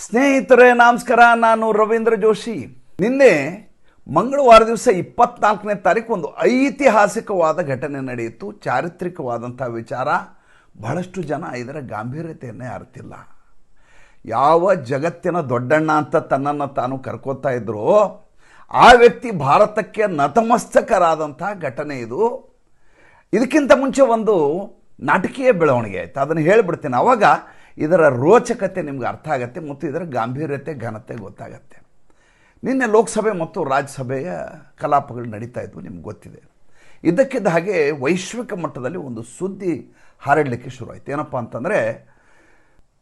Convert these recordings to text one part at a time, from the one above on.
ಸ್ನೇಹಿತರೆ ನಮಸ್ಕಾರ. ನಾನು ರವೀಂದ್ರ ಜೋಶಿ. ನಿನ್ನೆ ಮಂಗಳವಾರ ದಿವಸ 24ನೇ ತಾರೀಕು ಒಂದು ಐತಿಹಾಸಿಕವಾದ ಘಟನೆ ನಡೆಯಿತು. ಚಾರಿತ್ರಿಕವಾದಂಥ ವಿಚಾರ. ಬಹಳಷ್ಟು ಜನ ಇದರ ಗಾಂಭೀರ್ಯತೆಯನ್ನೇ ಅರಿತಿಲ್ಲ. ಯಾವ ಜಗತ್ತಿನ ದೊಡ್ಡಣ್ಣ ಅಂತ ತನ್ನನ್ನು ತಾನು ಕರ್ಕೋತಾ ಇದ್ರು ಆ ವ್ಯಕ್ತಿ ಭಾರತಕ್ಕೆ ನತಮಸ್ತಕರಾದಂಥ ಘಟನೆ ಇದು. ಇದಕ್ಕಿಂತ ಮುಂಚೆ ಒಂದು ನಾಟಕೀಯ ಬೆಳವಣಿಗೆ ಆಯಿತು, ಅದನ್ನು ಹೇಳಿಬಿಡ್ತೀನಿ. ಆವಾಗ ಇದರ ರೋಚಕತೆ ನಿಮ್ಗೆ ಅರ್ಥ ಆಗುತ್ತೆ ಮತ್ತು ಇದರ ಗಾಂಭೀರ್ಯತೆ ಘನತೆ ಗೊತ್ತಾಗತ್ತೆ. ನಿನ್ನೆ ಲೋಕಸಭೆ ಮತ್ತು ರಾಜ್ಯಸಭೆಯ ಕಲಾಪಗಳು ನಡೀತಾ ಇದ್ವು, ನಿಮ್ಗೆ ಗೊತ್ತಿದೆ. ಇದ್ದಕ್ಕಿದ್ದ ಹಾಗೆ ವೈಶ್ವಿಕ ಮಟ್ಟದಲ್ಲಿ ಒಂದು ಸುದ್ದಿ ಹರಡಲಿಕ್ಕೆ ಶುರುವಾಯಿತು. ಏನಪ್ಪ ಅಂತಂದರೆ,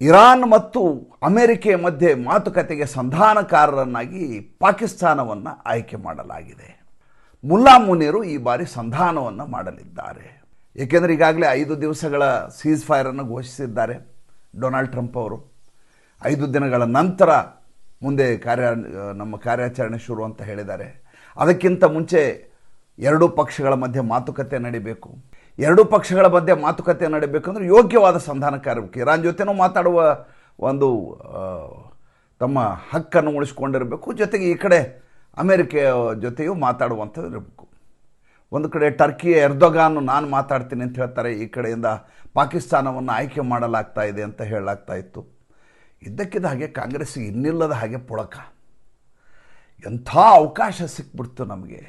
ಇರಾನ್ ಮತ್ತು ಅಮೆರಿಕೆಯ ಮಧ್ಯೆ ಮಾತುಕತೆಗೆ ಸಂಧಾನಕಾರರನ್ನಾಗಿ ಪಾಕಿಸ್ತಾನವನ್ನು ಆಯ್ಕೆ ಮಾಡಲಾಗಿದೆ. ಮುಲ್ಲಾ ಮುನೀರು ಈ ಬಾರಿ ಸಂಧಾನವನ್ನು ಮಾಡಲಿದ್ದಾರೆ. ಏಕೆಂದರೆ ಈಗಾಗಲೇ 5 ದಿವಸಗಳ ಸೀಸ್ ಫೈರನ್ನು ಘೋಷಿಸಿದ್ದಾರೆ ಡೊನಾಲ್ಡ್ ಟ್ರಂಪ್ ಅವರು. 5 ದಿನಗಳ ನಂತರ ಮುಂದೆ ನಮ್ಮ ಕಾರ್ಯಾಚರಣೆ ಶುರು ಅಂತ ಹೇಳಿದ್ದಾರೆ. ಅದಕ್ಕಿಂತ ಮುಂಚೆ ಎರಡೂ ಪಕ್ಷಗಳ ಮಧ್ಯೆ ಮಾತುಕತೆ ನಡೀಬೇಕು. ಎರಡೂ ಪಕ್ಷಗಳ ಮಧ್ಯೆ ಮಾತುಕತೆ ನಡೀಬೇಕಂದ್ರೆ ಯೋಗ್ಯವಾದ ಸಂಧಾನಕಾರಬೇಕು. ಇರಾನ್ ಜೊತೆನೂ ಮಾತಾಡುವ ಒಂದು ತಮ್ಮ ಹಕ್ಕನ್ನು ಉಳಿಸ್ಕೊಂಡಿರಬೇಕು. ಜೊತೆಗೆ ಈ ಕಡೆ ಅಮೆರಿಕೆಯ ಜೊತೆಯೂ ಮಾತಾಡುವಂಥದ್ದು ಇರಬೇಕು. ಒಂದು ಕಡೆ ಟರ್ಕಿಯ ಎರ್ದೊಗಾನ್ ನಾನು ಮಾತಾಡ್ತೀನಿ ಅಂತ ಹೇಳ್ತಾರೆ, ಈ ಕಡೆಯಿಂದ ಪಾಕಿಸ್ತಾನವನ್ನು ಆಯ್ಕೆ ಮಾಡಲಾಗ್ತಾ ಇದೆ ಅಂತ ಹೇಳಲಾಗ್ತಾ ಇತ್ತು. ಇದ್ದಕ್ಕಿದ್ದ ಹಾಗೆ ಕಾಂಗ್ರೆಸ್ಸಿಗೆ ಇನ್ನಿಲ್ಲದ ಹಾಗೆ ಪುಳಕ. ಎಂಥ ಅವಕಾಶ ಸಿಕ್ಬಿಡ್ತು ನಮಗೆ.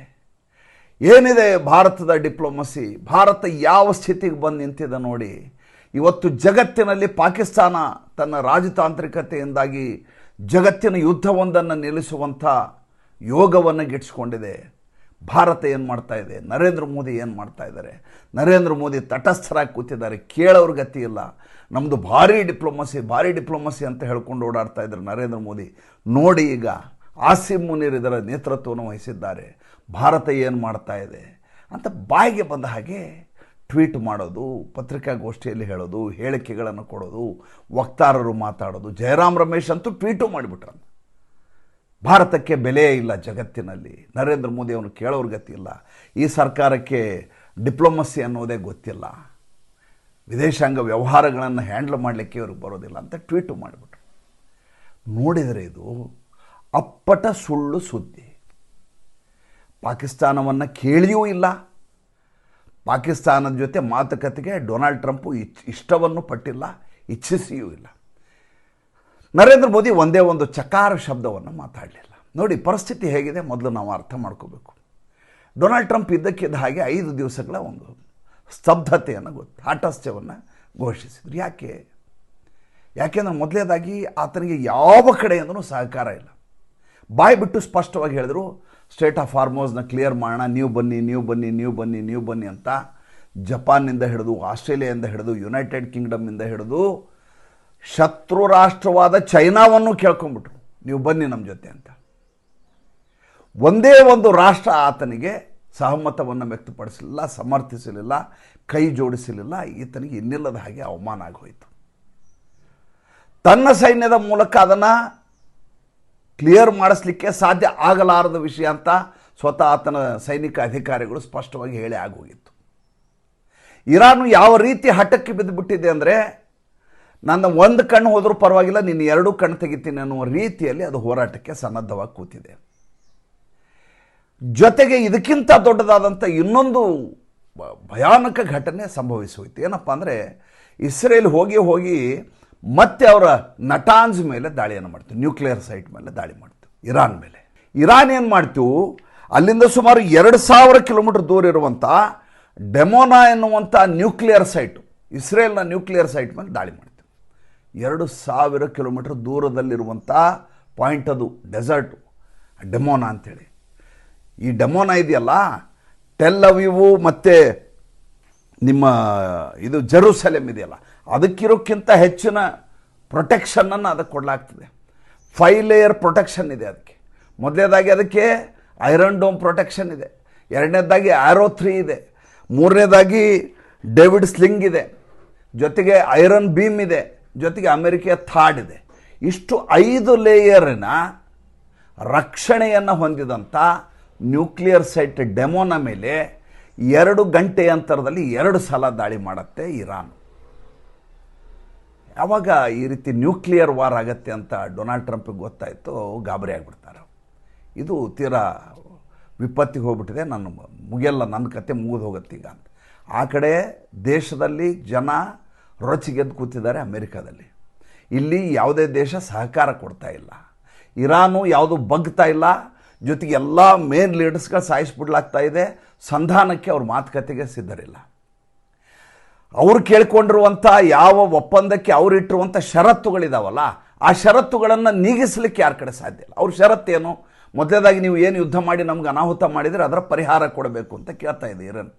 ಏನಿದೆ ಭಾರತದ ಡಿಪ್ಲೊಮಸಿ, ಭಾರತ ಯಾವ ಸ್ಥಿತಿಗೆ ಬಂದು ನಿಂತಿದೆ ನೋಡಿ. ಇವತ್ತು ಜಗತ್ತಿನಲ್ಲಿ ಪಾಕಿಸ್ತಾನ ತನ್ನ ರಾಜತಾಂತ್ರಿಕತೆಯಿಂದಾಗಿ ಜಗತ್ತಿನ ಯುದ್ಧವೊಂದನ್ನು ನಿಲ್ಲಿಸುವಂಥ ಯೋಗವನ್ನು ಗಿಟ್ಟಿಸ್ಕೊಂಡಿದೆ. ಭಾರತ ಏನು ಮಾಡ್ತಾ ಇದೆ, ನರೇಂದ್ರ ಮೋದಿ ಏನು ಮಾಡ್ತಾ ಇದ್ದಾರೆ. ನರೇಂದ್ರ ಮೋದಿ ತಟಸ್ಥರಾಗಿ ಕೂತಿದ್ದಾರೆ, ಕೇಳೋರ ಗತಿ ಇಲ್ಲ. ನಮ್ಮದು ಭಾರಿ ಡಿಪ್ಲೊಮಸಿ ಅಂತ ಹೇಳ್ಕೊಂಡು ಓಡಾಡ್ತಾ ಇದ್ದಾರೆ ನರೇಂದ್ರ ಮೋದಿ. ನೋಡಿ ಈಗ ಆಸಿಮ್ ಮುನೀರ್ ಇದರ ನೇತೃತ್ವವನ್ನು ವಹಿಸಿದ್ದಾರೆ. ಭಾರತ ಏನು ಮಾಡ್ತಾ ಇದೆ ಅಂತ ಬಾಯಿಗೆ ಬಂದ ಹಾಗೆ ಟ್ವೀಟ್ ಮಾಡೋದು, ಪತ್ರಿಕಾಗೋಷ್ಠಿಯಲ್ಲಿ ಹೇಳೋದು, ಹೇಳಿಕೆಗಳನ್ನು ಕೊಡೋದು, ವಕ್ತಾರರು ಮಾತಾಡೋದು. ಜಯರಾಮ್ ರಮೇಶ್ ಅಂತೂ ಟ್ವೀಟು ಮಾಡಿಬಿಟ್ರು, ಭಾರತಕ್ಕೆ ಬೆಲೆಯೇ ಇಲ್ಲ ಜಗತ್ತಿನಲ್ಲಿ, ನರೇಂದ್ರ ಮೋದಿ ಅವನು ಕೇಳೋರ ಗತಿ ಇಲ್ಲ, ಈ ಸರ್ಕಾರಕ್ಕೆ ಡಿಪ್ಲೊಮಸಿ ಅನ್ನೋದೇ ಗೊತ್ತಿಲ್ಲ, ವಿದೇಶಾಂಗ ವ್ಯವಹಾರಗಳನ್ನು ಹ್ಯಾಂಡಲ್ ಮಾಡಲಿಕ್ಕೆ ಇವ್ರಿಗೆ ಬರೋದಿಲ್ಲ ಅಂತ ಟ್ವೀಟು ಮಾಡಿಬಿಟ್ರು. ನೋಡಿದರೆ ಇದು ಅಪ್ಪಟ ಸುಳ್ಳು ಸುದ್ದಿ. ಪಾಕಿಸ್ತಾನವನ್ನು ಕೇಳಿಯೂ ಇಲ್ಲ, ಪಾಕಿಸ್ತಾನದ ಜೊತೆ ಮಾತುಕತೆಗೆ ಡೊನಾಲ್ಡ್ ಟ್ರಂಪು ಇಷ್ಟವನ್ನು ಪಟ್ಟಿಲ್ಲ, ಇಚ್ಛಿಸಿಯೂ ಇಲ್ಲ. ನರೇಂದ್ರ ಮೋದಿ ಒಂದೇ ಒಂದು ಚಕಾರ ಶಬ್ದವನ್ನು ಮಾತಾಡಲಿಲ್ಲ. ನೋಡಿ ಪರಿಸ್ಥಿತಿ ಹೇಗಿದೆ ಮೊದಲು ನಾವು ಅರ್ಥ ಮಾಡ್ಕೋಬೇಕು. ಡೊನಾಲ್ಡ್ ಟ್ರಂಪ್ ಇದ್ದಕ್ಕಿದ್ದ ಹಾಗೆ 5 ದಿವಸಗಳ ಒಂದು ಸ್ತಬ್ಧತೆಯನ್ನು ತಾಟಸ್ಥ್ಯವನ್ನು ಘೋಷಿಸಿದ್ರು. ಯಾಕೆಂದರೆ ಮೊದಲನೇದಾಗಿ ಆತನಿಗೆ ಯಾವ ಕಡೆಯಿಂದನೂ ಸಹಕಾರ ಇಲ್ಲ. ಬಾಯಿ ಬಿಟ್ಟು ಸ್ಪಷ್ಟವಾಗಿ ಹೇಳಿದ್ರು, ಸ್ಟೇಟ್ ಆಫ್ ಹಾರ್ಮೋಸ್ನ ಕ್ಲಿಯರ್ ಮಾಡೋಣ, ನೀವು ಬನ್ನಿ ಅಂತ. ಜಪಾನ್ನಿಂದ ಹಿಡಿದು, ಆಸ್ಟ್ರೇಲಿಯಾದಿಂದ ಹಿಡಿದು, ಯುನೈಟೆಡ್ ಕಿಂಗ್ಡಮ್ನಿಂದ ಹಿಡಿದು ಶತ್ರು ರಾಷ್ಟ್ರವಾದ ಚೈನಾವನ್ನು ಕೇಳ್ಕೊಂಡ್ಬಿಟ್ರು, ನೀವು ಬನ್ನಿ ನಮ್ಮ ಜೊತೆ ಅಂತ. ಒಂದೇ ಒಂದು ರಾಷ್ಟ್ರ ಆತನಿಗೆ ಸಹಮತವನ್ನು ವ್ಯಕ್ತಪಡಿಸಲಿಲ್ಲ, ಸಮರ್ಥಿಸಲಿಲ್ಲ, ಕೈ ಜೋಡಿಸಲಿಲ್ಲ. ಈತನಿಗೆ ಇನ್ನಿಲ್ಲದ ಹಾಗೆ ಅವಮಾನ ಆಗೋಯಿತು. ತನ್ನ ಸೈನ್ಯದ ಮೂಲಕ ಅದನ್ನು ಕ್ಲಿಯರ್ ಮಾಡಿಸ್ಲಿಕ್ಕೆ ಸಾಧ್ಯ ಆಗಲಾರದ ವಿಷಯ ಅಂತ ಸ್ವತಃ ಆತನ ಸೈನಿಕ ಅಧಿಕಾರಿಗಳು ಸ್ಪಷ್ಟವಾಗಿ ಹೇಳಿ ಆಗೋಗಿತ್ತು. ಇರಾನು ಯಾವ ರೀತಿ ಹಠಕ್ಕೆ ಬಿದ್ದುಬಿಟ್ಟಿದೆ ಅಂದರೆ, ನನ್ನ ಒಂದು ಕಣ್ಣು ಹೋದರೂ ಪರವಾಗಿಲ್ಲ, ನೀನು 2 ಕಣ್ಣು ತೆಗಿತೀನಿ ಅನ್ನುವ ರೀತಿಯಲ್ಲಿ ಅದು ಹೋರಾಟಕ್ಕೆ ಸನ್ನದ್ಧವಾಗಿ ಕೂತಿದೆ. ಜೊತೆಗೆ ಇದಕ್ಕಿಂತ ದೊಡ್ಡದಾದಂಥ ಇನ್ನೊಂದು ಭಯಾನಕ ಘಟನೆ ಸಂಭವಿಸೋಯ್ತು. ಏನಪ್ಪ ಅಂದರೆ, ಇಸ್ರೇಲ್ ಹೋಗಿ ಮತ್ತೆ ಅವರ ನಟಾನ್ಸ್ ಮೇಲೆ ದಾಳಿಯನ್ನು ಮಾಡ್ತೀವಿ, ನ್ಯೂಕ್ಲಿಯರ್ ಸೈಟ್ ಮೇಲೆ ದಾಳಿ ಮಾಡ್ತೀವಿ, ಇರಾನ್ ಮೇಲೆ. ಇರಾನ್ ಏನು ಮಾಡ್ತೀವಿ, ಅಲ್ಲಿಂದ ಸುಮಾರು 2000 ಕಿಲೋಮೀಟರ್ ದೂರ ಇರುವಂಥ ಡೆಮೋನಾ ಎನ್ನುವಂಥ ನ್ಯೂಕ್ಲಿಯರ್ ಸೈಟು, ಇಸ್ರೇಲ್ನ ನ್ಯೂಕ್ಲಿಯರ್ ಸೈಟ್ ಮೇಲೆ ದಾಳಿ ಮಾಡ್ತೀವಿ. 2000 ಕಿಲೋಮೀಟರ್ ದೂರದಲ್ಲಿರುವಂಥ ಪಾಯಿಂಟ್, ಅದು ಡೆಸರ್ಟು, ಡೆಮೋನಾ ಅಂಥೇಳಿ. ಈ ಡೆಮೋನಾ ಇದೆಯಲ್ಲ, ಟೆಲ್ ಅವೀವು ಮತ್ತು ನಿಮ್ಮ ಇದು ಜೆರೂಸಲೇಮ್ ಇದೆಯಲ್ಲ, ಅದಕ್ಕಿರೋಕ್ಕಿಂತ ಹೆಚ್ಚಿನ ಪ್ರೊಟೆಕ್ಷನನ್ನು ಅದಕ್ಕೆ ಕೊಡಲಾಗ್ತದೆ. 5 ಲೇಯರ್ ಪ್ರೊಟೆಕ್ಷನ್ ಇದೆ ಅದಕ್ಕೆ. ಮೊದಲನೇದಾಗಿ ಅದಕ್ಕೆ ಐರನ್ ಡೋಮ್ ಪ್ರೊಟೆಕ್ಷನ್ ಇದೆ, ಎರಡನೇದಾಗಿ ಆರೋ 3 ಇದೆ, ಮೂರನೇದಾಗಿ ಡೇವಿಡ್ ಸ್ಲಿಂಗ್ ಇದೆ, ಜೊತೆಗೆ ಐರನ್ ಬೀಮ್ ಇದೆ, ಜೊತೆಗೆ ಅಮೆರಿಕೆಯ ಥಾಡ್ ಇದೆ. ಇಷ್ಟು 5 ಲೇಯರಿನ ರಕ್ಷಣೆಯನ್ನು ಹೊಂದಿದಂಥ ನ್ಯೂಕ್ಲಿಯರ್ ಸೈಟ್ ಡೆಮೋನ ಮೇಲೆ 2 ಗಂಟೆ ಅಂತರದಲ್ಲಿ 2 ಸಲ ದಾಳಿ ಮಾಡುತ್ತೆ ಇರಾನ್. ಆವಾಗ ಈ ರೀತಿ ನ್ಯೂಕ್ಲಿಯರ್ ವಾರ್ ಆಗತ್ತೆ ಅಂತ ಡೊನಾಲ್ಡ್ ಟ್ರಂಪಿಗೆ ಗೊತ್ತಾಯಿತು, ಗಾಬರಿ ಆಗಿಬಿಡ್ತಾರೆ. ಇದು ತೀರಾ ವಿಪತ್ತಿಗೆ ಹೋಗ್ಬಿಟ್ಟಿದೆ, ನಾನು ಮುಗಿಯಲ್ಲ, ನನ್ನ ಕತೆ ಮುಗಿದು ಹೋಗುತ್ತೀಗ ಅಂತ. ಆ ಕಡೆ ದೇಶದಲ್ಲಿ ಜನ ರೊಚ್ಚಿಗೆದ್ದು ಕೂತಿದ್ದಾರೆ ಅಮೇರಿಕಾದಲ್ಲಿ. ಇಲ್ಲಿ ಯಾವುದೇ ದೇಶ ಸಹಕಾರ ಕೊಡ್ತಾ ಇಲ್ಲ, ಇರಾನು ಯಾವುದು ಬಗ್ತಾ ಇಲ್ಲ, ಜೊತೆಗೆ ಎಲ್ಲ ಮೇನ್ ಲೀಡರ್ಸ್ಗಳು ಸಾಯಿಸ್ಬಿಡ್ಲಾಗ್ತಾ ಇದೆ. ಸಂಧಾನಕ್ಕೆ ಅವ್ರ ಮಾತುಕತೆಗೆ ಸಿದ್ಧರಿಲ್ಲ. ಅವ್ರು ಕೇಳ್ಕೊಂಡಿರುವಂಥ ಯಾವ ಒಪ್ಪಂದಕ್ಕೆ ಅವರಿಟ್ಟಿರುವಂಥ ಷರತ್ತುಗಳಿದಾವಲ್ಲ, ಆ ಷರತ್ತುಗಳನ್ನು ನೀಗಿಸಲಿಕ್ಕೆ ಯಾರ ಕಡೆ ಸಾಧ್ಯ ಇಲ್ಲ. ಅವ್ರ ಷರತ್ತೇನು? ಮೊದಲೇದಾಗಿ ನೀವು ಏನು ಯುದ್ಧ ಮಾಡಿ ನಮ್ಗೆ ಅನಾಹುತ ಮಾಡಿದರೆ ಅದರ ಪರಿಹಾರ ಕೊಡಬೇಕು ಅಂತ ಕೇಳ್ತಾ ಇದೆ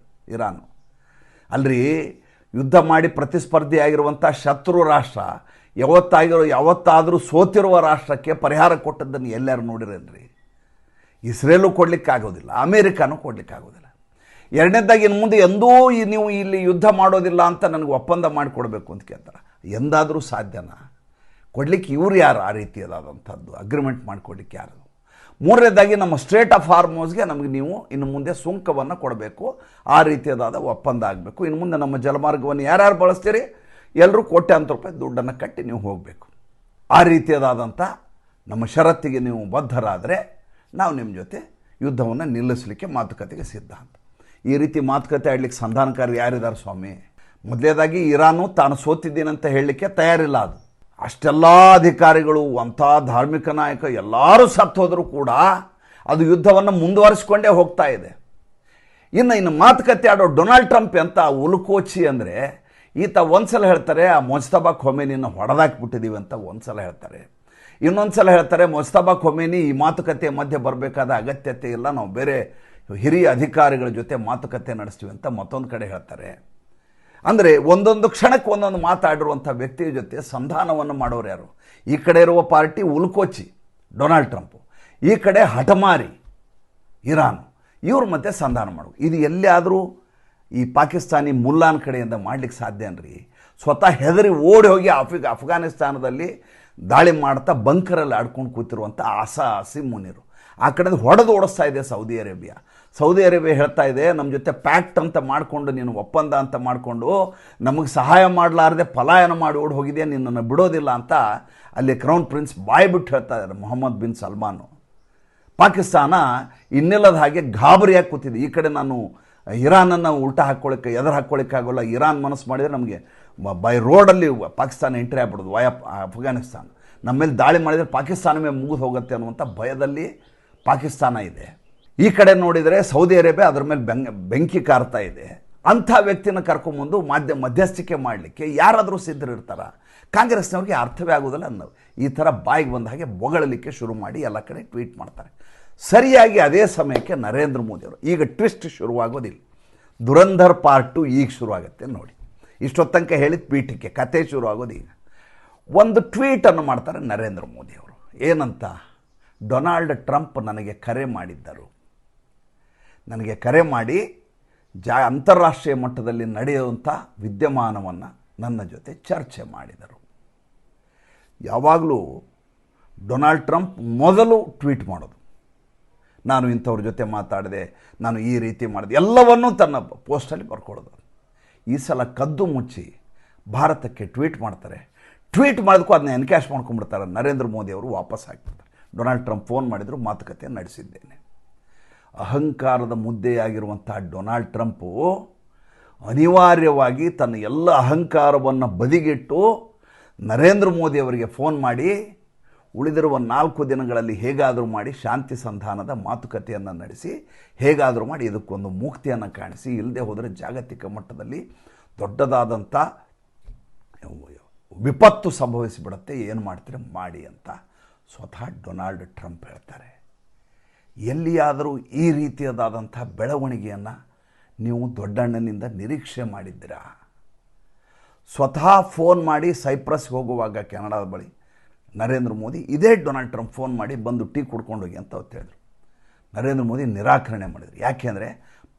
ಇರಾನು. ಅಲ್ರಿ, ಯುದ್ಧ ಮಾಡಿ ಪ್ರತಿಸ್ಪರ್ಧಿಯಾಗಿರುವಂಥ ಶತ್ರು ರಾಷ್ಟ್ರ ಯಾವತ್ತಾದರೂ ಸೋತಿರುವ ರಾಷ್ಟ್ರಕ್ಕೆ ಪರಿಹಾರ ಕೊಟ್ಟದ್ದನ್ನು ಎಲ್ಲರೂ ನೋಡಿರೇನ್ರಿ? ಇಸ್ರೇಲು ಕೊಡಲಿಕ್ಕಾಗೋದಿಲ್ಲ, ಅಮೇರಿಕಾನೂ ಕೊಡಲಿಕ್ಕಾಗೋದಿಲ್ಲ. ಎರಡನೇದಾಗಿ ಇನ್ನು ಮುಂದೆ ಎಂದೂ ನೀವು ಇಲ್ಲಿ ಯುದ್ಧ ಮಾಡೋದಿಲ್ಲ ಅಂತ ನನಗೆ ಒಪ್ಪಂದ ಮಾಡಿಕೊಡ್ಬೇಕು ಅಂತ ಕೇಳ್ತಾರೆ. ಎಂದಾದರೂ ಸಾಧ್ಯನಾ? ಕೊಡಲಿಕ್ಕೆ ಇವ್ರು ಯಾರು ಆ ರೀತಿಯಾದಂಥದ್ದು ಅಗ್ರಿಮೆಂಟ್ ಮಾಡಿಕೊಡ್ಲಿಕ್ಕೆ ಯಾರು? ಮೂರನೇದಾಗಿ ನಮ್ಮ ಸ್ಟ್ರೇಟ್ ಆಫ್ ಹಾರ್ಮೋಸ್ಗೆ ನಮಗೆ ನೀವು ಇನ್ನು ಮುಂದೆ ಸುಂಕವನ್ನು ಕೊಡಬೇಕು, ಆ ರೀತಿಯಾದ ಒಪ್ಪಂದ ಆಗಬೇಕು. ಇನ್ನು ಮುಂದೆ ನಮ್ಮ ಜಲಮಾರ್ಗವನ್ನು ಯಾರ್ಯಾರು ಬಳಸ್ತೀರಿ ಎಲ್ಲರೂ ಕೋಟ್ಯಾಂತರ ರೂಪಾಯಿ ದುಡ್ಡನ್ನು ಕಟ್ಟಿ ನೀವು ಹೋಗಬೇಕು. ಆ ರೀತಿಯಾದಂಥ ನಮ್ಮ ಷರತ್ತಿಗೆ ನೀವು ಬದ್ಧರಾದರೆ ನಾವು ನಿಮ್ಮ ಜೊತೆ ಯುದ್ಧವನ್ನು ನಿಲ್ಲಿಸಲಿಕ್ಕೆ ಮಾತುಕತೆಗೆ ಸಿದ್ಧ ಅಂತ. ಈ ರೀತಿ ಮಾತುಕತೆ ಆಡಲಿಕ್ಕೆ ಸಂಧಾನಕಾರರು ಯಾರಿದ್ದಾರೆ ಸ್ವಾಮಿ? ಮೊದಲೇದಾಗಿ ಇರಾನು ತಾನು ಸೋತಿದ್ದೀನಂತ ಹೇಳಲಿಕ್ಕೆ ತಯಾರಿಲ್ಲ. ಅದು ಅಷ್ಟೆಲ್ಲ ಅಧಿಕಾರಿಗಳು, ಅಂಥ ಧಾರ್ಮಿಕ ನಾಯಕ ಎಲ್ಲರೂ ಸತ್ತು ಹೋದರೂ ಕೂಡ ಅದು ಯುದ್ಧವನ್ನು ಮುಂದುವರಿಸಿಕೊಂಡೇ ಹೋಗ್ತಾ ಇದೆ. ಇನ್ನು ಮಾತುಕತೆ ಆಡೋ ಡೊನಾಲ್ಡ್ ಟ್ರಂಪ್ ಅಂತ ಉಲ್ಕೋಚಿ ಅಂದರೆ, ಈತ ಒಂದ್ಸಲ ಹೇಳ್ತಾರೆ ಆ ಮೊಜ್ತಬಾ ಖೊಮೇನಿನ ಹೊಡೆದಾಕ್ಬಿಟ್ಟಿದ್ದೀವಿ ಅಂತ ಒಂದ್ಸಲ ಹೇಳ್ತಾರೆ, ಇನ್ನೊಂದು ಸಲ ಹೇಳ್ತಾರೆ ಮೊಜ್ತಬಾ ಖೊಮೇನಿ ಈ ಮಾತುಕತೆ ಮಧ್ಯೆ ಬರಬೇಕಾದ ಅಗತ್ಯತೆ ಇಲ್ಲ, ನಾವು ಬೇರೆ ಹಿರಿಯ ಅಧಿಕಾರಿಗಳ ಜೊತೆ ಮಾತುಕತೆ ನಡೆಸ್ತೀವಿ ಅಂತ ಮತ್ತೊಂದು ಕಡೆ ಹೇಳ್ತಾರೆ. ಅಂದರೆ ಒಂದೊಂದು ಕ್ಷಣಕ್ಕೆ ಒಂದೊಂದು ಮಾತಾಡಿರುವಂಥ ವ್ಯಕ್ತಿಯ ಜೊತೆ ಸಂಧಾನವನ್ನು ಮಾಡೋರು ಯಾರು? ಈ ಕಡೆ ಇರುವ ಪಾರ್ಟಿ ಉಲ್ಕೋಚಿ ಡೊನಾಲ್ಡ್ ಟ್ರಂಪು, ಈ ಕಡೆ ಹಠಮಾರಿ ಇರಾನ್, ಇವ್ರ ಮಧ್ಯೆ ಸಂಧಾನ ಮಾಡೋದು. ಇದು ಎಲ್ಲಿಯಾದರೂ ಈ ಪಾಕಿಸ್ತಾನಿ ಮುಲ್ಲಾನ್ ಕಡೆಯಿಂದ ಮಾಡಲಿಕ್ಕೆ ಸಾಧ್ಯನ್ರಿ? ಸ್ವತಃ ಹೆದರಿ ಓಡಿ ಹೋಗಿ ಅಫ್ಘಾನಿಸ್ತಾನದಲ್ಲಿ ದಾಳಿ ಮಾಡ್ತಾ ಬಂಕರಲ್ಲಿ ಆಡ್ಕೊಂಡು ಕೂತಿರುವಂಥ ಆಸಿ ಮುನಿರು ಆ ಕಡೆಯಿಂದ ಹೊಡೆದು ಓಡಿಸ್ತಾ ಇದೆ ಸೌದಿ ಅರೇಬಿಯಾ ಹೇಳ್ತಾ ಇದೆ, ನಮ್ಮ ಜೊತೆ ಪ್ಯಾಕ್ಟ್ ಅಂತ ಮಾಡಿಕೊಂಡು, ನೀನು ಒಪ್ಪಂದ ಅಂತ ಮಾಡಿಕೊಂಡು ನಮಗೆ ಸಹಾಯ ಮಾಡಲಾರದೆ ಪಲಾಯನ ಮಾಡಿ ಓಡಿ ಹೋಗಿದೆಯಾ, ನಿನ್ನನ್ನು ಬಿಡೋದಿಲ್ಲ ಅಂತ ಅಲ್ಲಿ ಕ್ರೌನ್ ಪ್ರಿನ್ಸ್ ಬಾಯ್ಬಿಟ್ಟು ಹೇಳ್ತಾ ಇದ್ದಾರೆ ಮೊಹಮ್ಮದ್ ಬಿನ್ ಸಲ್ಮಾನು. ಪಾಕಿಸ್ತಾನ ಇನ್ನಿಲ್ಲದ ಹಾಗೆ ಗಾಬರಿಯಾಗಿ ಕೂತಿದೆ. ಈ ಕಡೆ ನಾನು ಇರಾನನ್ನು ಎದುರು ಹಾಕ್ಕೊಳ್ಳಿಕ್ಕಾಗೋಲ್ಲ, ಇರಾನ್ ಮನಸ್ಸು ಮಾಡಿದರೆ ನಮಗೆ ಬೈ ರೋಡಲ್ಲಿ ಪಾಕಿಸ್ತಾನ ಎಂಟ್ರಿ ಆಗ್ಬಿಡೋದು ವಯ ಅಫ್ಘಾನಿಸ್ತಾನ, ನಮ್ಮ ಮೇಲೆ ದಾಳಿ ಮಾಡಿದರೆ ಪಾಕಿಸ್ತಾನವೇ ಮುಗಿದು ಹೋಗುತ್ತೆ ಅನ್ನುವಂಥ ಭಯದಲ್ಲಿ ಪಾಕಿಸ್ತಾನ ಇದೆ. ಈ ಕಡೆ ನೋಡಿದರೆ ಸೌದಿ ಅರೇಬಿಯಾ ಅದರ ಮೇಲೆ ಬೆಂಕಿ ಕಾರ್ತಾ ಇದೆ. ಅಂಥ ವ್ಯಕ್ತಿನ ಕರ್ಕೊಂಬಂದು ಮಧ್ಯಸ್ಥಿಕೆ ಮಾಡಲಿಕ್ಕೆ ಯಾರಾದರೂ ಸಿದ್ಧರಿರ್ತಾರ? ಕಾಂಗ್ರೆಸ್ನವ್ರಿಗೆ ಅರ್ಥವೇ ಆಗೋದಿಲ್ಲ ಅನ್ನೋದು ಈ ಥರ ಬಾಯಿಗೆ ಬಂದ ಹಾಗೆ ಬೊಗಳಲಿಕ್ಕೆ ಶುರು ಮಾಡಿ ಎಲ್ಲ ಕಡೆ ಟ್ವೀಟ್ ಮಾಡ್ತಾರೆ. ಸರಿಯಾಗಿ ಅದೇ ಸಮಯಕ್ಕೆ ನರೇಂದ್ರ ಮೋದಿಯವರು ಈಗ ಟ್ವಿಸ್ಟ್ ಶುರುವಾಗೋದಿಲ್ಲ, ದುರಂಧರ್ ಪಾರ್ಟ್ 2 ಈಗ ಶುರುವಾಗುತ್ತೆ ನೋಡಿ. ಇಷ್ಟೊತ್ತಂಕ ಹೇಳಿದ ಪೀಠಕ್ಕೆ ಕತೆ ಶುರುವಾಗೋದು ಈಗ. ಒಂದು ಟ್ವೀಟನ್ನು ಮಾಡ್ತಾರೆ ನರೇಂದ್ರ ಮೋದಿಯವರು. ಏನಂತ? ಡೊನಾಲ್ಡ್ ಟ್ರಂಪ್ ನನಗೆ ಕರೆ ಮಾಡಿದ್ದರು, ನನಗೆ ಕರೆ ಮಾಡಿ ಅಂತಾರಾಷ್ಟ್ರೀಯ ಮಟ್ಟದಲ್ಲಿ ನಡೆಯುವಂಥ ವಿದ್ಯಮಾನವನ್ನು ನನ್ನ ಜೊತೆ ಚರ್ಚೆ ಮಾಡಿದರು. ಯಾವಾಗಲೂ ಡೊನಾಲ್ಡ್ ಟ್ರಂಪ್ ಮೊದಲು ಟ್ವೀಟ್ ಮಾಡೋದು, ನಾನು ಇಂಥವ್ರ ಜೊತೆ ಮಾತಾಡಿದೆ, ನಾನು ಈ ರೀತಿ ಮಾಡಿದೆ, ಎಲ್ಲವನ್ನೂ ತನ್ನ ಪೋಸ್ಟಲ್ಲಿ ಬರ್ಕೊಳ್ಳೋದು. ಈ ಸಲ ಕದ್ದು ಮುಚ್ಚಿ ಭಾರತಕ್ಕೆ ಟ್ವೀಟ್ ಮಾಡ್ತಾರೆ. ಟ್ವೀಟ್ ಮಾಡೋದಕ್ಕೂ ಅದನ್ನ ಎನ್ಕ್ಯಾಶ್ ಮಾಡ್ಕೊಂಡ್ಬಿಡ್ತಾರೆ. ನರೇಂದ್ರ ಮೋದಿ ಅವರು ವಾಪಸ್ ಹಾಕ್ಬಿಡ್ತಾರೆ. ಡೊನಾಲ್ಡ್ ಟ್ರಂಪ್ ಫೋನ್ ಮಾಡಿದ್ರು, ಮಾತುಕತೆ ನಡೆಸಿದ್ದೇನೆ. ಅಹಂಕಾರದ ಮುದ್ದೆಯಾಗಿರುವಂಥ ಡೊನಾಲ್ಡ್ ಟ್ರಂಪು ಅನಿವಾರ್ಯವಾಗಿ ತನ್ನ ಎಲ್ಲ ಅಹಂಕಾರವನ್ನು ಬದಿಗಿಟ್ಟು ನರೇಂದ್ರ ಮೋದಿ ಅವರಿಗೆ ಫೋನ್ ಮಾಡಿ ಉಳಿದಿರುವ 4 ದಿನಗಳಲ್ಲಿ ಹೇಗಾದರೂ ಮಾಡಿ ಶಾಂತಿ ಸಂಧಾನದ ಮಾತುಕತೆಯನ್ನು ನಡೆಸಿ, ಹೇಗಾದರೂ ಮಾಡಿ ಇದಕ್ಕೊಂದು ಮುಕ್ತಿಯನ್ನು ಕಾಣಿಸಿ, ಇಲ್ಲದೆ ಹೋದರೆ ಜಾಗತಿಕ ಮಟ್ಟದಲ್ಲಿ ದೊಡ್ಡದಾದಂಥ ವಿಪತ್ತು ಸಂಭವಿಸಿಬಿಡುತ್ತೆ, ಏನು ಮಾಡ್ತೀರ ಮಾಡಿ ಅಂತ ಸ್ವತಃ ಡೊನಾಲ್ಡ್ ಟ್ರಂಪ್ ಹೇಳ್ತಾರೆ. ಎಲ್ಲಿಯಾದರೂ ಈ ರೀತಿಯಾದಂಥ ಬೆಳವಣಿಗೆಯನ್ನು ನೀವು ದೊಡ್ಡಣ್ಣನಿಂದ ನಿರೀಕ್ಷೆ ಮಾಡಿದ್ದೀರಾ? ಸ್ವತಃ ಫೋನ್ ಮಾಡಿ ಸೈಪ್ರಸ್ಗೆ ಹೋಗುವಾಗ ಕೆನಡಾದ ಬಳಿ ನರೇಂದ್ರ ಮೋದಿ ಇದೇ ಡೊನಾಲ್ಡ್ ಟ್ರಂಪ್ ಫೋನ್ ಮಾಡಿ ಬಂದು ಟೀ ಕುಡ್ಕೊಂಡು ಹೋಗಿ ಅಂತ ಹೇಳಿದ್ರು. ನರೇಂದ್ರ ಮೋದಿ ನಿರಾಕರಣೆ ಮಾಡಿದರು. ಯಾಕೆಂದರೆ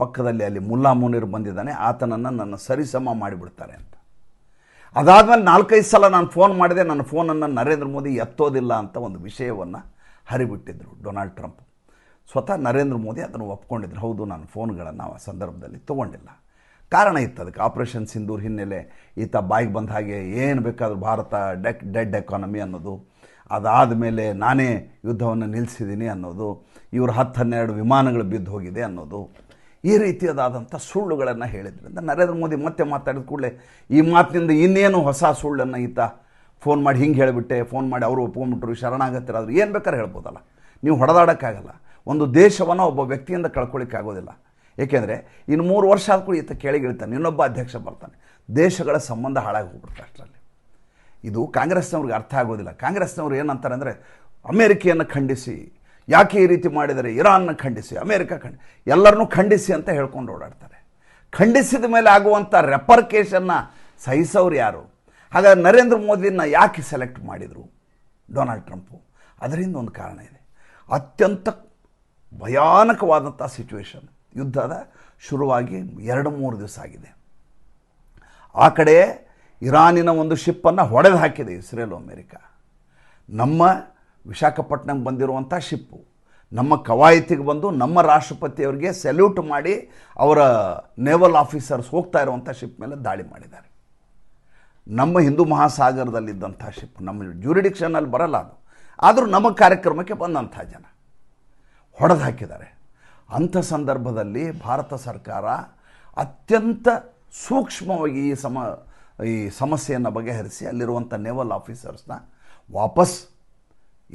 ಪಕ್ಕದಲ್ಲಿ ಅಲ್ಲಿ ಮುಲ್ಲಾ ಮುನೀರ್ ಬಂದಿದ್ದಾನೆ, ಆತನನ್ನು ನನ್ನ ಸರಿಸಮ ಮಾಡಿಬಿಡ್ತಾರೆ ಅಂತ. ಅದಾದಮೇಲೆ 4-5 ಸಲ ನಾನು ಫೋನ್ ಮಾಡಿದೆ, ನನ್ನ ಫೋನನ್ನು ನರೇಂದ್ರ ಮೋದಿ ಎತ್ತೋದಿಲ್ಲ ಅಂತ ಒಂದು ವಿಷಯವನ್ನು ಹರಿಬಿಟ್ಟಿದ್ರು ಡೊನಾಲ್ಡ್ ಟ್ರಂಪ್. ಸ್ವತಃ ನರೇಂದ್ರ ಮೋದಿ ಅದನ್ನು ಒಪ್ಕೊಂಡಿದ್ರು, ಹೌದು ನಾನು ಫೋನ್ಗಳನ್ನು ಆ ಸಂದರ್ಭದಲ್ಲಿ ತೊಗೊಂಡಿಲ್ಲ, ಕಾರಣ ಇತ್ತು ಅದಕ್ಕೆ. ಆಪರೇಷನ್ ಸಿಂಧೂರ್ ಹಿನ್ನೆಲೆ ಈತ ಬಾಯಿಗೆ ಬಂದ ಹಾಗೆ ಏನು ಬೇಕಾದರೂ ಭಾರತ ಡೆಡ್ ಎಕಾನಮಿ ಅನ್ನೋದು, ಅದಾದ ಮೇಲೆ ನಾನೇ ಯುದ್ಧವನ್ನು ನಿಲ್ಲಿಸಿದ್ದೀನಿ ಅನ್ನೋದು, ಇವರು 10-12 ವಿಮಾನಗಳು ಬಿದ್ದು ಹೋಗಿದೆ ಅನ್ನೋದು, ಈ ರೀತಿಯಾದಂಥ ಸುಳ್ಳುಗಳನ್ನು ಹೇಳಿದ್ರಿಂದ ನರೇಂದ್ರ ಮೋದಿ ಮತ್ತೆ ಮಾತಾಡಿದ ಕೂಡಲೇ ಈ ಮಾತಿನಿಂದ ಇನ್ನೇನು ಹೊಸ ಸುಳ್ಳನ್ನು ಈತ ಫೋನ್ ಮಾಡಿ ಹಿಂಗೆ ಹೇಳಿಬಿಟ್ಟೆ, ಫೋನ್ ಮಾಡಿ ಅವರು ಒಪ್ಕೊಂಡ್ಬಿಟ್ರು, ಶರಣಾಗತ್ತರಾದ್ರು, ಏನು ಬೇಕಾದ್ರೆ ಹೇಳ್ಬೋದಲ್ಲ. ನೀವು ಹೊಡೆದಾಡೋಕ್ಕಾಗಲ್ಲ. ಒಂದು ದೇಶವನ್ನು ಒಬ್ಬ ವ್ಯಕ್ತಿಯಿಂದ ಕಳ್ಕೊಳ್ಳಿಕ್ಕಾಗೋದಿಲ್ಲ. ಏಕೆಂದರೆ ಇನ್ನು 3 ವರ್ಷ ಆದ ಕೂಡ ಈತ ಕೆಳಗಿಳ್ತಾನೆ, ಇನ್ನೊಬ್ಬ ಅಧ್ಯಕ್ಷ ಬರ್ತಾನೆ, ದೇಶಗಳ ಸಂಬಂಧ ಹಾಳಾಗಿ ಹೋಗ್ಬಿಡ್ತಾರೆ ಅಷ್ಟರಲ್ಲಿ. ಇದು ಕಾಂಗ್ರೆಸ್ನವ್ರಿಗೆ ಅರ್ಥ ಆಗೋದಿಲ್ಲ. ಕಾಂಗ್ರೆಸ್ನವ್ರು ಏನಂತಾರೆ ಅಂದರೆ ಅಮೇರಿಕೆಯನ್ನು ಖಂಡಿಸಿ, ಯಾಕೆ ಈ ರೀತಿ ಮಾಡಿದರೆ, ಇರಾನ್ನ ಖಂಡಿಸಿ, ಅಮೇರಿಕ ಎಲ್ಲರನ್ನೂ ಖಂಡಿಸಿ ಅಂತ ಹೇಳ್ಕೊಂಡು ಓಡಾಡ್ತಾರೆ. ಖಂಡಿಸಿದ ಮೇಲೆ ಆಗುವಂಥ ರೆಪರ್ಕೇಷನ್ನ ಸಹಿಸೋರು ಯಾರು? ಹಾಗಾಗಿ ನರೇಂದ್ರ ಮೋದಿನ ಯಾಕೆ ಸೆಲೆಕ್ಟ್ ಮಾಡಿದರು ಡೊನಾಲ್ಡ್ ಟ್ರಂಪು? ಅದರಿಂದ ಒಂದು ಕಾರಣ ಇದೆ. ಅತ್ಯಂತ ಭಯಾನಕವಾದಂಥ ಸಿಚುವೇಶನ್, ಯುದ್ಧದ ಶುರುವಾಗಿ 2-3 ದಿವಸ ಆಗಿದೆ. ಆ ಕಡೆ ಇರಾನಿನ ಒಂದು ಶಿಪ್ಪನ್ನು ಹೊಡೆದು ಹಾಕಿದೆ ಇಸ್ರೇಲು ಅಮೇರಿಕ. ನಮ್ಮ ವಿಶಾಖಪಟ್ಟಣಂ ಬಂದಿರುವಂಥ ಶಿಪ್ಪು ನಮ್ಮ ಕವಾಯತಿಗೆ ಬಂದು ನಮ್ಮ ರಾಷ್ಟ್ರಪತಿಯವರಿಗೆ ಸೆಲ್ಯೂಟ್ ಮಾಡಿ ಅವರ ನೇವಲ್ ಆಫೀಸರ್ಸ್ ಹೋಗ್ತಾ ಇರುವಂಥ ಶಿಪ್ ಮೇಲೆ ದಾಳಿ ಮಾಡಿದ್ದಾರೆ. ನಮ್ಮ ಹಿಂದೂ ಮಹಾಸಾಗರದಲ್ಲಿದ್ದಂಥ ಶಿಪ್, ನಮ್ಮ ಜ್ಯೂರಿಡಿಕ್ಷನಲ್ಲಿ ಬರಲ್ಲ ಅದು, ಆದರೂ ನಮ್ಮ ಕಾರ್ಯಕ್ರಮಕ್ಕೆ ಬಂದಂಥ ಜನ ಹೊಡೆದು ಹಾಕಿದ್ದಾರೆ. ಅಂಥ ಸಂದರ್ಭದಲ್ಲಿ ಭಾರತ ಸರ್ಕಾರ ಅತ್ಯಂತ ಸೂಕ್ಷ್ಮವಾಗಿ ಈ ಸಮಸ್ಯೆಯನ್ನು ಬಗೆಹರಿಸಿ ಅಲ್ಲಿರುವಂಥ ನೇವಲ್ ಆಫೀಸರ್ಸ್ನ ವಾಪಸ್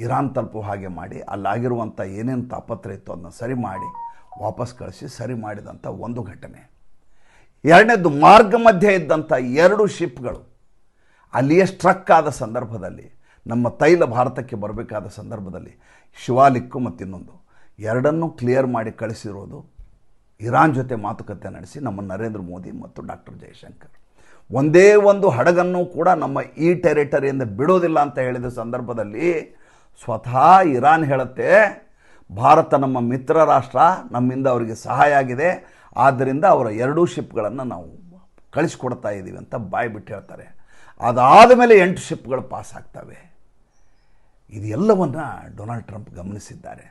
ಇರಾನ್ ತಲುಪುವ ಹಾಗೆ ಮಾಡಿ, ಅಲ್ಲಾಗಿರುವಂಥ ಏನೇನು ತಾಪತ್ರೆ ಇತ್ತು ಅದನ್ನು ಸರಿ ಮಾಡಿ ವಾಪಸ್ ಕಳಿಸಿ ಸರಿ ಮಾಡಿದಂಥ ಒಂದು ಘಟನೆ. ಎರಡನೇದು, ಮಾರ್ಗ ಮಧ್ಯೆ ಇದ್ದಂಥ 2 ಶಿಪ್ಗಳು ಅಲ್ಲಿಯೇ ಸ್ಟ್ರಕ್ ಆದ ಸಂದರ್ಭದಲ್ಲಿ, ನಮ್ಮ ತೈಲ ಭಾರತಕ್ಕೆ ಬರಬೇಕಾದ ಸಂದರ್ಭದಲ್ಲಿ ಶಿವಾಲಿಕ್ಕು ಮತ್ತು ಇನ್ನೊಂದು ಎರಡನ್ನೂ ಕ್ಲಿಯರ್ ಮಾಡಿ ಕಳಿಸಿರೋದು ಇರಾನ್ ಜೊತೆ ಮಾತುಕತೆ ನಡೆಸಿ ನಮ್ಮ ನರೇಂದ್ರ ಮೋದಿ ಮತ್ತು ಡಾಕ್ಟರ್ ಜಯಶಂಕರ್. ಒಂದೇ ಒಂದು ಹಡಗನ್ನು ಕೂಡ ನಮ್ಮ ಈ ಟೆರಿಟರಿಯಿಂದ ಬಿಡೋದಿಲ್ಲ ಅಂತ ಹೇಳಿದ ಸಂದರ್ಭದಲ್ಲಿ ಸ್ವತಃ ಇರಾನ್ ಹೇಳುತ್ತೆ, ಭಾರತ ನಮ್ಮ ಮಿತ್ರ ರಾಷ್ಟ್ರ, ನಮ್ಮಿಂದ ಅವರಿಗೆ ಸಹಾಯ ಆಗಿದೆ, ಆದ್ದರಿಂದ ಅವರ 2 ಶಿಪ್ಗಳನ್ನು ನಾವು ಕಳಿಸ್ಕೊಡ್ತಾ ಇದ್ದೀವಿ ಅಂತ ಬಾಯಿ ಬಿಟ್ಟು ಹೇಳ್ತಾರೆ. ಅದಾದ ಮೇಲೆ 8 ಶಿಪ್ಗಳು ಪಾಸ್ ಆಗ್ತವೆ. ಇದೆಲ್ಲವನ್ನು ಡೊನಾಲ್ಡ್ ಟ್ರಂಪ್ ಗಮನಿಸಿದ್ದಾರೆ.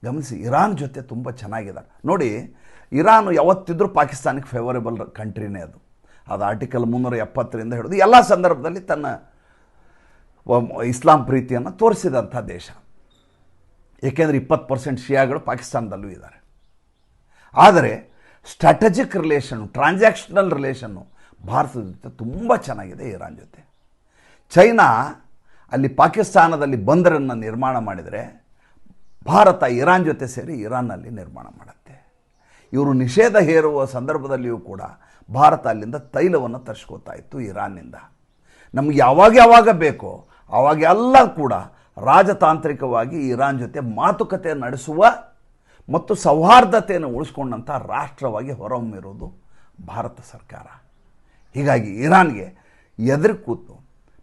ಗಮನಿಸಿ ಇರಾನ್ ಜೊತೆ ತುಂಬ ಚೆನ್ನಾಗಿದ್ದಾರೆ. ನೋಡಿ, ಇರಾನ್ ಯಾವತ್ತಿದ್ರೂ ಪಾಕಿಸ್ತಾನಕ್ಕೆ ಫೇವರೇಬಲ್ ಕಂಟ್ರಿನೇ ಅದು. ಆರ್ಟಿಕಲ್ 370ರಿಂದ ಹಿಡಿದು ಎಲ್ಲ ಸಂದರ್ಭದಲ್ಲಿ ತನ್ನ ಇಸ್ಲಾಂ ಪ್ರೀತಿಯನ್ನು ತೋರಿಸಿದಂಥ ದೇಶ. ಏಕೆಂದರೆ 20% ಶಿಯಾಗಳು ಪಾಕಿಸ್ತಾನದಲ್ಲೂ ಇದ್ದಾರೆ. ಆದರೆ ಸ್ಟ್ರಾಟಜಿಕ್ ರಿಲೇಷನ್ನು, ಟ್ರಾನ್ಸಾಕ್ಷನಲ್ ರಿಲೇಷನ್ನು ಭಾರತದ ಜೊತೆ ತುಂಬ ಚೆನ್ನಾಗಿದೆ ಇರಾನ್ ಜೊತೆ. ಚೈನಾ ಅಲ್ಲಿ ಪಾಕಿಸ್ತಾನದಲ್ಲಿ ಬಂದರನ್ನು ನಿರ್ಮಾಣ ಮಾಡಿದರೆ ಭಾರತ ಇರಾನ್ ಜೊತೆ ಸೇರಿ ಇರಾನ್ನಲ್ಲಿ ನಿರ್ಮಾಣ ಮಾಡುತ್ತೆ. ಇವರು ನಿಷೇಧ ಹೇರುವ ಸಂದರ್ಭದಲ್ಲಿಯೂ ಕೂಡ ಭಾರತ ಅಲ್ಲಿಂದ ತೈಲವನ್ನು ತರಿಸ್ಕೋತಾ ಇತ್ತು ಇರಾನ್ನಿಂದ. ನಮಗೆ ಯಾವಾಗ ಬೇಕೋ ಆವಾಗೆಲ್ಲ ಕೂಡ ರಾಜತಾಂತ್ರಿಕವಾಗಿ ಇರಾನ್ ಜೊತೆ ಮಾತುಕತೆ ನಡೆಸುವ ಮತ್ತು ಸೌಹಾರ್ದತೆಯನ್ನು ಉಳಿಸ್ಕೊಂಡಂಥ ರಾಷ್ಟ್ರವಾಗಿ ಹೊರಹೊಮ್ಮಿರೋದು ಭಾರತ ಸರ್ಕಾರ. ಹೀಗಾಗಿ ಇರಾನ್ಗೆ ಎದುರು ಕೂತು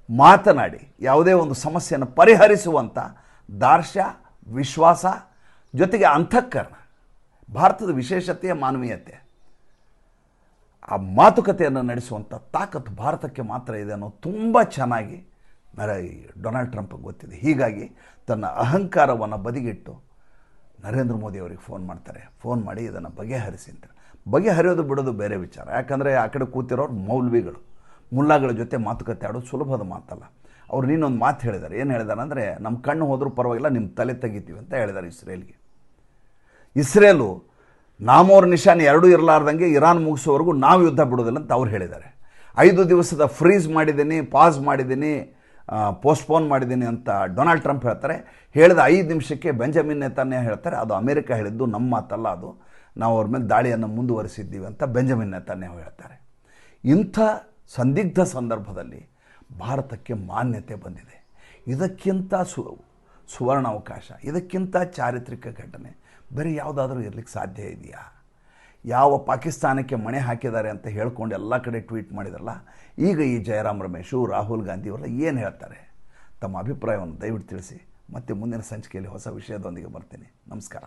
ಮಾತನಾಡಿ ಯಾವುದೇ ಒಂದು ಸಮಸ್ಯೆಯನ್ನು ಪರಿಹರಿಸುವಂಥ ದಾರ್ಢ್ಯ, ವಿಶ್ವಾಸ, ಜೊತೆಗೆ ಅಂತಃಕರಣ, ಭಾರತದ ವಿಶೇಷತೆಯ ಮಾನವೀಯತೆ, ಆ ಮಾತುಕತೆಯನ್ನು ನಡೆಸುವಂಥ ತಾಕತ್ತು ಭಾರತಕ್ಕೆ ಮಾತ್ರ ಇದೆ ಅನ್ನೋ ತುಂಬ ಚೆನ್ನಾಗಿ ಡೊನಾಲ್ಡ್ ಟ್ರಂಪ್ ಗೊತ್ತಿದೆ. ಹೀಗಾಗಿ ತನ್ನ ಅಹಂಕಾರವನ್ನು ಬದಿಗಿಟ್ಟು ನರೇಂದ್ರ ಮೋದಿ ಅವರಿಗೆ ಫೋನ್ ಮಾಡ್ತಾರೆ. ಫೋನ್ ಮಾಡಿ ಇದನ್ನು ಬಗೆಹರಿಸಿ ಅಂತಾರೆ. ಬಗೆಹರಿಯೋದು ಬಿಡೋದು ಬೇರೆ ವಿಚಾರ. ಯಾಕಂದರೆ ಆ ಕಡೆ ಕೂತಿರೋರು ಮೌಲ್ವಿಗಳು, ಮುಲ್ಲಾಗಳ ಜೊತೆ ಮಾತುಕತೆ ಆಡೋದು ಸುಲಭದ ಮಾತಲ್ಲ. ಅವ್ರು ನೀನೊಂದು ಮಾತು ಹೇಳಿದ್ದಾರೆ. ಏನು ಹೇಳಿದ್ದಾರೆ ಅಂದರೆ, ನಮ್ಮ ಕಣ್ಣು ಹೋದರೂ ಪರವಾಗಿಲ್ಲ, ನಿಮ್ಮ ತಲೆ ತೆಗಿತೀವಿ ಅಂತ ಹೇಳಿದ್ದಾರೆ ಇಸ್ರೇಲ್ಗೆ. ಇಸ್ರೇಲು ನಾಮೋರ್ ನಿಶಾನ್ 2 ಇರಲಾರ್ದಂಗೆ ಇರಾನ್ ಮುಗಿಸೋವರೆಗೂ ನಾವು ಯುದ್ಧ ಬಿಡೋದಿಲ್ಲ ಅಂತ ಅವ್ರು ಹೇಳಿದ್ದಾರೆ. 5 ದಿವಸದ ಫ್ರೀಸ್ ಮಾಡಿದ್ದೀನಿ, ಪಾಸ್ ಮಾಡಿದ್ದೀನಿ, ಪೋಸ್ಟ್ಪೋನ್ ಮಾಡಿದ್ದೀನಿ ಅಂತ ಡೊನಾಲ್ಡ್ ಟ್ರಂಪ್ ಹೇಳ್ತಾರೆ. ಹೇಳಿದ 5 ನಿಮಿಷಕ್ಕೆ ಬೆಂಜಮಿನ್ ನೆತನ್ಯಾಹು ಹೇಳ್ತಾರೆ, ಅದು ಅಮೇರಿಕ ಹೇಳಿದ್ದು, ನಮ್ಮ ಮಾತಲ್ಲ ಅದು, ನಾವು ಅವ್ರ ಮೇಲೆ ದಾಳಿಯನ್ನು ಮುಂದುವರಿಸಿದ್ದೀವಿ ಅಂತ ಬೆಂಜಮಿನ್ ನೆತನ್ಯಾಹು ಹೇಳ್ತಾರೆ. ಇಂಥ ಸಂದಿಗ್ಧ ಸಂದರ್ಭದಲ್ಲಿ ಭಾರತಕ್ಕೆ ಮಾನ್ಯತೆ ಬಂದಿದೆ. ಇದಕ್ಕಿಂತ ಸುವರ್ಣಾವಕಾಶ, ಇದಕ್ಕಿಂತ ಚಾರಿತ್ರಿಕ ಘಟನೆ ಬೇರೆ ಯಾವುದಾದ್ರೂ ಇರಲಿಕ್ಕೆ ಸಾಧ್ಯ ಇದೆಯಾ? ಯಾವ ಪಾಕಿಸ್ತಾನಕ್ಕೆ ಮಣೆ ಹಾಕಿದ್ದಾರೆ ಅಂತ ಹೇಳ್ಕೊಂಡು ಎಲ್ಲ ಕಡೆ ಟ್ವೀಟ್ ಮಾಡಿದ್ರಲ್ಲ, ಈಗ ಈ ಜಯರಾಮ್ ರಮೇಶು, ರಾಹುಲ್ ಗಾಂಧಿ ಅವರೆಲ್ಲ ಏನು ಹೇಳ್ತಾರೆ? ತಮ್ಮ ಅಭಿಪ್ರಾಯವನ್ನು ದಯವಿಟ್ಟು ತಿಳಿಸಿ. ಮತ್ತೆ ಮುಂದಿನ ಸಂಚಿಕೆಯಲ್ಲಿ ಹೊಸ ವಿಷಯದೊಂದಿಗೆ ಬರ್ತೀನಿ. ನಮಸ್ಕಾರ.